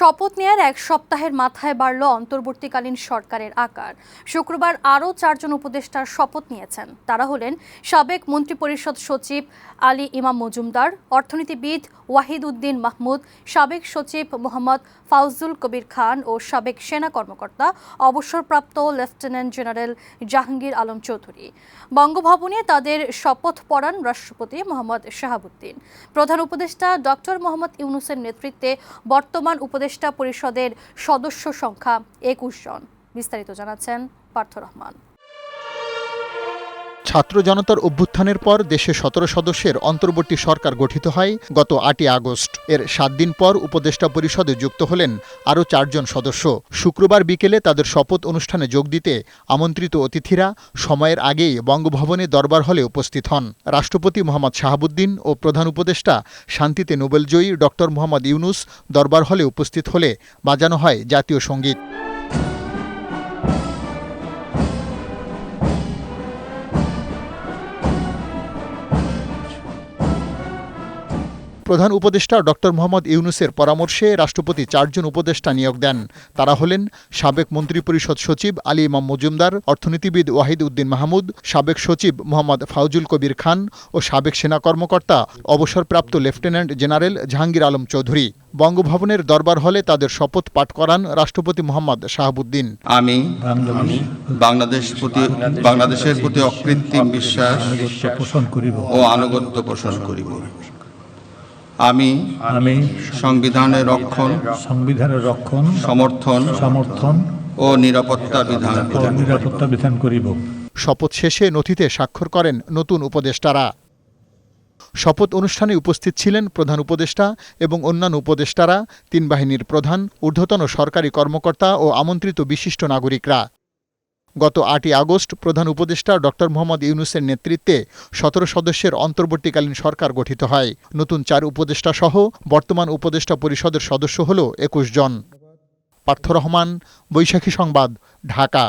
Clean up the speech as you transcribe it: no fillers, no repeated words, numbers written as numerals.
শপথ নেয়ার এক সপ্তাহের মাথায় বাড়ল অন্তর্বর্তীকালীন সরকারের আকার। শুক্রবার আরও 4 জন উপদেষ্টার শপথ নিয়েছেন। তারা হলেন সাবেক মন্ত্রিপরিষদ সচিব আলী ইমাম মজুমদার, অর্থনীতিবিদ ওয়াহিদ উদ্দিন মাহমুদ, সাবেক সচিব মোহাম্মদ ফাউজুল কবির খান ও সাবেক সেনা কর্মকর্তা অবসরপ্রাপ্ত লেফটেন্যান্ট জেনারেল জাহাঙ্গীর আলম চৌধুরী। বঙ্গভবনে তাদের শপথ পড়ান রাষ্ট্রপতি মোহাম্মদ শাহাবুদ্দিন। প্রধান উপদেষ্টা ডক্টর মোহাম্মদ ইউনূসের নেতৃত্বে বর্তমান উপদেষ্টা পরিষদের সদস্য সংখ্যা 21 জন। বিস্তারিত জানাচ্ছেন পার্থ রহমান। ছাত্র জনতার অভ্যুত্থানের পর দেশে 17 সদস্যের অন্তর্বর্তী সরকার গঠিত হয় গত 8 আগস্ট। এর 7 দিন পর উপদেষ্টা পরিষদে যুক্ত হলেন আরও 4 জন সদস্য। শুক্রবার বিকেলে তাদের শপথ অনুষ্ঠানে যোগ দিতে আমন্ত্রিত অতিথিরা সময়ের আগেই বঙ্গভবনে দরবার হলে উপস্থিত হন। রাষ্ট্রপতি মোহাম্মদ শাহাবুদ্দিন ও প্রধান উপদেষ্টা শান্তিতে নোবেলজয়ী ডক্টর মোহাম্মদ ইউনূস দরবার হলে উপস্থিত হলে বাজানো হয় জাতীয় সঙ্গীত। প্রধান উপদেষ্টা ডক্টর মোহাম্মদ ইউনূসের পরামর্শে রাষ্ট্রপতি 4 জন উপদেষ্টা নিয়োগ দেন। তারা হলেন সাবেক মন্ত্রিপরিষদ সচিব আলী ইমাম মজুমদার, অর্থনীতিবিদ ওয়াহিদ উদ্দিন মাহমুদ, সাবেক সচিব মোহাম্মদ ফাউজুল কবির খান ও সাবেক সেনা কর্মকর্তা অবসরপ্রাপ্ত লেফটেন্যান্ট জেনারেল জাহাঙ্গীর আলম চৌধুরী। বঙ্গভবনের দরবার হলে তাদের শপথ পাঠ করান রাষ্ট্রপতি মোহাম্মদ শাহাবুদ্দিন। আমি বাংলাদেশের প্রতি অকৃত্রিম বিশ্বাস ও আনুগত্য পোষণ করিব। আমি সংবিধানের রক্ষণ, সমর্থন ও নিরাপত্তা বিধান করিব। শপথ শেষে নথিতে স্বাক্ষর করেন নতুন উপদেষ্টারা। শপথ অনুষ্ঠানে উপস্থিত ছিলেন প্রধান উপদেষ্টা এবং অন্যান্য উপদেষ্টারা, 3 বাহিনীর প্রধান, ঊর্ধ্বতন সরকারি কর্মকর্তা ও আমন্ত্রিত বিশিষ্ট নাগরিকরা। গত 8 আগস্ট প্রধান উপদেষ্টা ডক্টর মোহাম্মদ ইউনূসের নেতৃত্বে 17 সদস্যের অন্তর্বর্তীকালীন সরকার গঠিত হয়। নতুন 4 উপদেষ্টা সহ বর্তমান উপদেষ্টা পরিষদের সদস্য হল 21 জন। পার্থ রহমান, বৈশাখী সংবাদ, ঢাকা।